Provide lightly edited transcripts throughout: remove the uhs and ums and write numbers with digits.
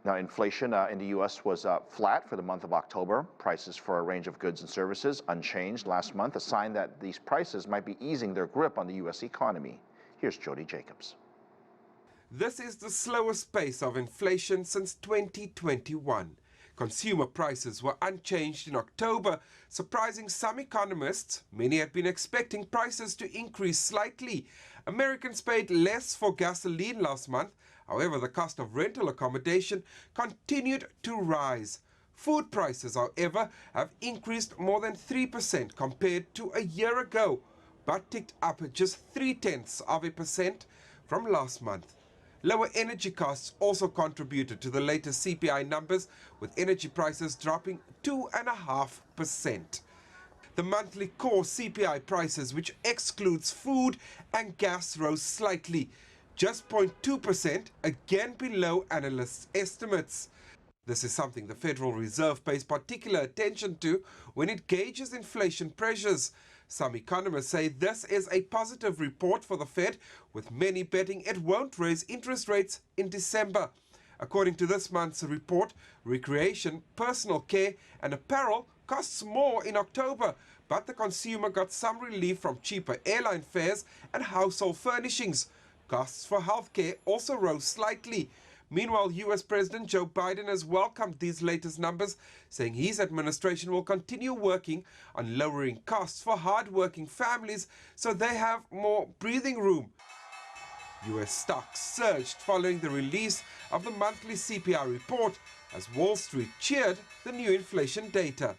Now, inflation in the U.S. was flat for the month of October. Prices for a range of goods and services unchanged last month, a sign that these prices might be easing their grip on the U.S. economy. Here's Jody Jacobs. This is the slowest pace of inflation since 2021. Consumer prices were unchanged in October, surprising some economists. Many had been expecting prices to increase slightly. Americans paid less for gasoline last month. However, the cost of rental accommodation continued to rise. Food prices, however, have increased more than 3% compared to a year ago, but ticked up just 0.3% from last month. Lower energy costs also contributed to the latest CPI numbers, with energy prices dropping 2.5%. The monthly core CPI prices, which excludes food and gas, rose slightly, just 0.2%, again below analysts' estimates. This is something the Federal Reserve pays particular attention to when it gauges inflation pressures. Some economists say this is a positive report for the Fed, with many betting it won't raise interest rates in December. According to this month's report, recreation, personal care and apparel costs more in October, but the consumer got some relief from cheaper airline fares and household furnishings. Costs for healthcare also rose slightly. Meanwhile, U.S. President Joe Biden has welcomed these latest numbers, saying his administration will continue working on lowering costs for hard-working families so they have more breathing room. U.S. stocks surged following the release of the monthly CPI report as Wall Street cheered the new inflation data.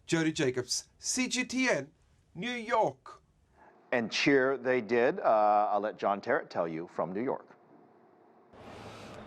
Jody Jacobs, CGTN, New York. And cheer they did. I'll let John Terrett tell you from New York.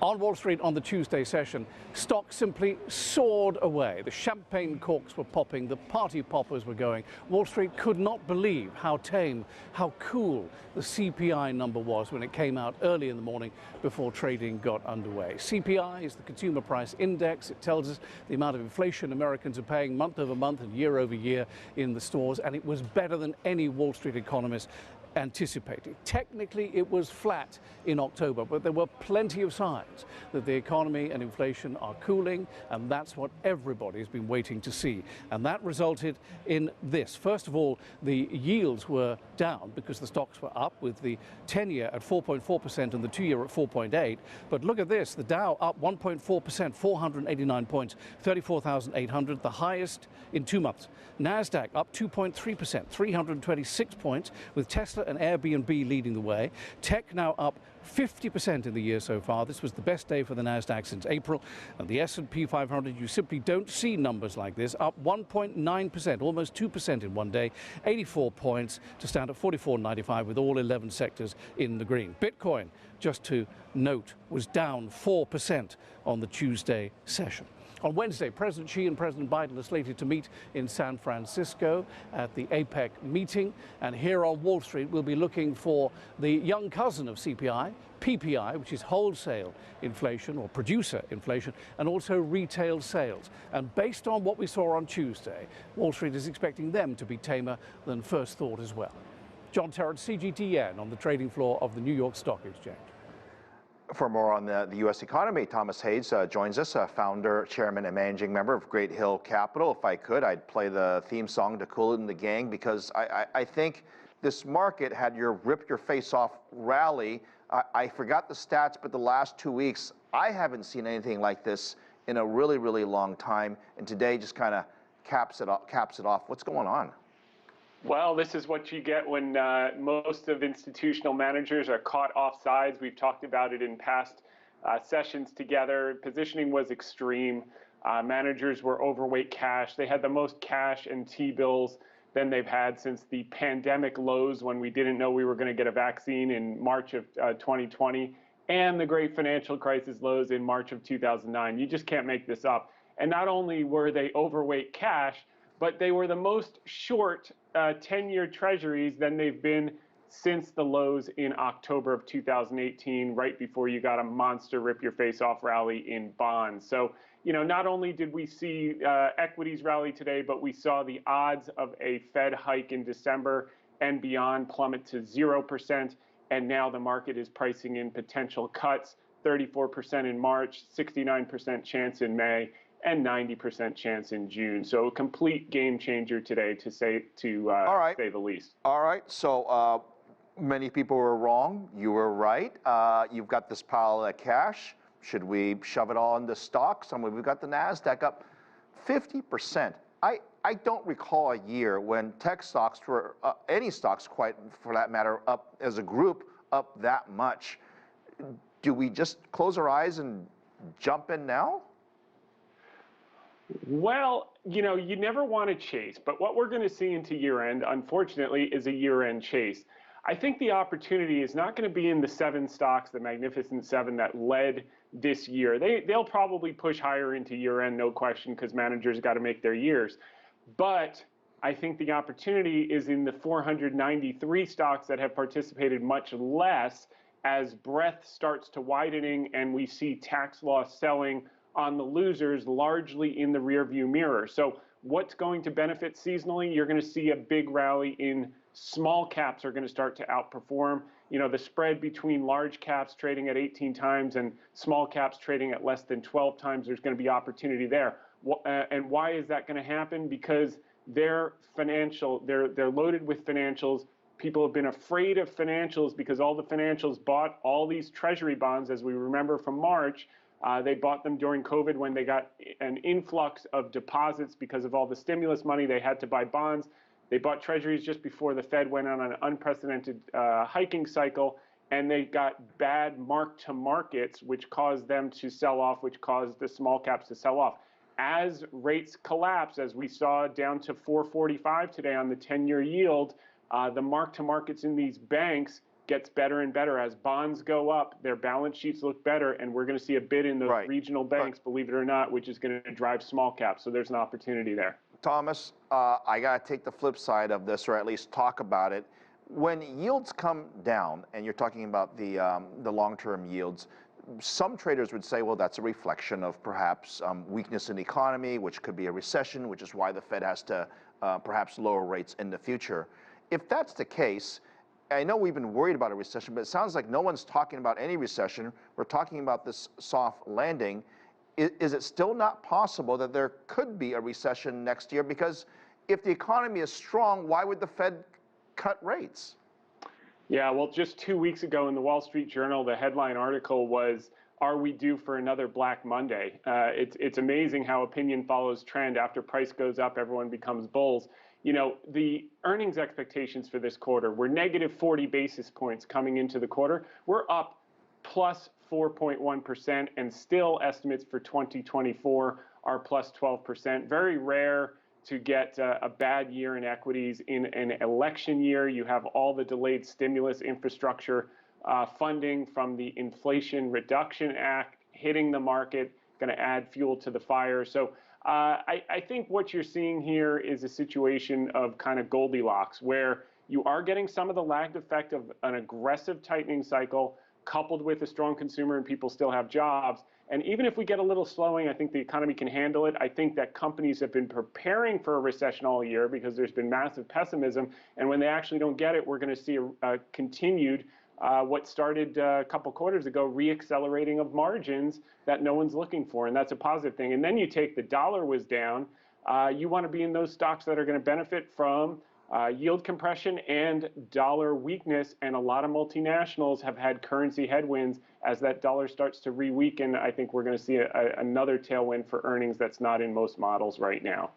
On Wall Street on the Tuesday session, stocks simply soared away. The champagne corks were popping, the party poppers were going. Wall Street could not believe how tame, how cool the CPI number was when it came out early in the morning before trading got underway. CPI is the Consumer Price Index. It tells us the amount of inflation Americans are paying month over month and year over year in the stores, and it was better than any Wall Street economist anticipated. Technically, it was flat in October, but there were plenty of signs that the economy and inflation are cooling, and that's what everybody's been waiting to see. And that resulted in this. First of all, the yields were down because the stocks were up, with the 10-year at 4.4% and the 2-year at 4.8%. But look at this, the Dow up 1.4%, 489 points, 34,800, the highest in 2 months. NASDAQ up 2.3%, 326 points, with Tesla and Airbnb leading the way. Tech now up 50% in the year so far. This was the best day for the NASDAQ since April. And the S&P 500, you simply don't see numbers like this, up 1.9%, almost 2% in one day, 84 points to stand at 44.95 with all 11 sectors in the green. Bitcoin, just to note, was down 4% on the Tuesday session. On Wednesday, President Xi and President Biden are slated to meet in San Francisco at the APEC meeting. And here on Wall Street, we'll be looking for the young cousin of CPI, PPI, which is wholesale inflation or producer inflation, and also retail sales. And based on what we saw on Tuesday, Wall Street is expecting them to be tamer than first thought as well. John Terrett, CGTN, on the trading floor of the New York Stock Exchange. For more on the U.S. economy, Thomas Hayes joins us, founder, chairman, and managing member of Great Hill Capital. If I could, I'd play the theme song to Kool and the Gang, because I think this market had your rip your face off rally. I forgot the stats, but the last 2 weeks, I haven't seen anything like this in a really, really long time. And today just kind of caps it off. What's going on? Well, this is what you get when most of institutional managers are caught off sides. We've talked about it in past sessions together. Positioning was extreme. Managers were overweight cash. They had the most cash and T-bills than they've had since the pandemic lows when we didn't know we were going to get a vaccine in March of 2020, and the great financial crisis lows in March of 2009. You just can't make this up. And not only were they overweight cash, but they were the most short 10-year treasuries than they've been since the lows in October of 2018, right before you got a monster rip-your-face-off rally in bonds. So, you know, not only did we see equities rally today, but we saw the odds of a Fed hike in December and beyond plummet to 0%, and now the market is pricing in potential cuts 34% in March, 69% chance in May, and 90% chance in June. So a complete game changer today, to say the least. All right. So many people were wrong. You were right. You've got this pile of cash. Should we shove it all into stocks? We've got the NASDAQ up 50%. I don't recall a year when tech stocks were, any stocks quite for that matter, up as a group, up that much. Do we just close our eyes and jump in now? Well, you know, you never want to chase, but what we're going to see into year end, unfortunately, is a year-end chase. I think the opportunity is not going to be in the 7 stocks, the Magnificent 7 that led this year. They'll probably push higher into year end, no question, because managers got to make their years. But I think the opportunity is in the 493 stocks that have participated much less as breadth starts to widening and we see tax loss selling on the losers largely in the rearview mirror. So what's going to benefit seasonally? You're going to see a big rally in small caps are going to start to outperform. You know, the spread between large caps trading at 18 times and small caps trading at less than 12 times, there's going to be opportunity there. And why is that going to happen? Because they're loaded with financials. People have been afraid of financials because all the financials bought all these treasury bonds, as we remember from March. They bought them during COVID when they got an influx of deposits because of all the stimulus money. They had to buy bonds. They bought treasuries just before the Fed went on an unprecedented hiking cycle, and they got bad mark-to-markets, which caused them to sell off, which caused the small caps to sell off. As rates collapse, as we saw down to 4.45 today on the 10-year yield, the mark-to-markets in these banks gets better and better. As bonds go up, their balance sheets look better, and we're going to see a bid in those regional banks, believe it or not, which is going to drive small caps. So there's an opportunity there. Thomas, I got to take the flip side of this, or at least talk about it. When yields come down, and you're talking about the long-term yields, some traders would say, well, that's a reflection of perhaps weakness in the economy, which could be a recession, which is why the Fed has to perhaps lower rates in the future. If that's the case, I know we've been worried about a recession, but it sounds like no one's talking about any recession. We're talking about this soft landing. Is it still not possible that there could be a recession next year? Because if the economy is strong, why would the Fed cut rates? Yeah, well, just 2 weeks ago in the Wall Street Journal, the headline article was, "Are we due for another Black Monday?" It's amazing how opinion follows trend. After price goes up, everyone becomes bulls. You know, the earnings expectations for this quarter were negative 40 basis points coming into the quarter. We're up plus 4.1%, and still estimates for 2024 are plus 12%. Very rare to get a bad year in equities in an election year. You have all the delayed stimulus infrastructure funding from the Inflation Reduction Act hitting the market, going to add fuel to the fire. So I think what you're seeing here is a situation of kind of Goldilocks, where you are getting some of the lagged effect of an aggressive tightening cycle coupled with a strong consumer and people still have jobs. And even if we get a little slowing, I think the economy can handle it. I think that companies have been preparing for a recession all year because there's been massive pessimism. And when they actually don't get it, we're going to see a continued, what started a couple quarters ago, reaccelerating of margins that no one's looking for. And that's a positive thing. And then you take the dollar was down. You want to be in those stocks that are going to benefit from yield compression and dollar weakness, and a lot of multinationals have had currency headwinds. As that dollar starts to re-weaken, I think we're going to see another tailwind for earnings that's not in most models right now.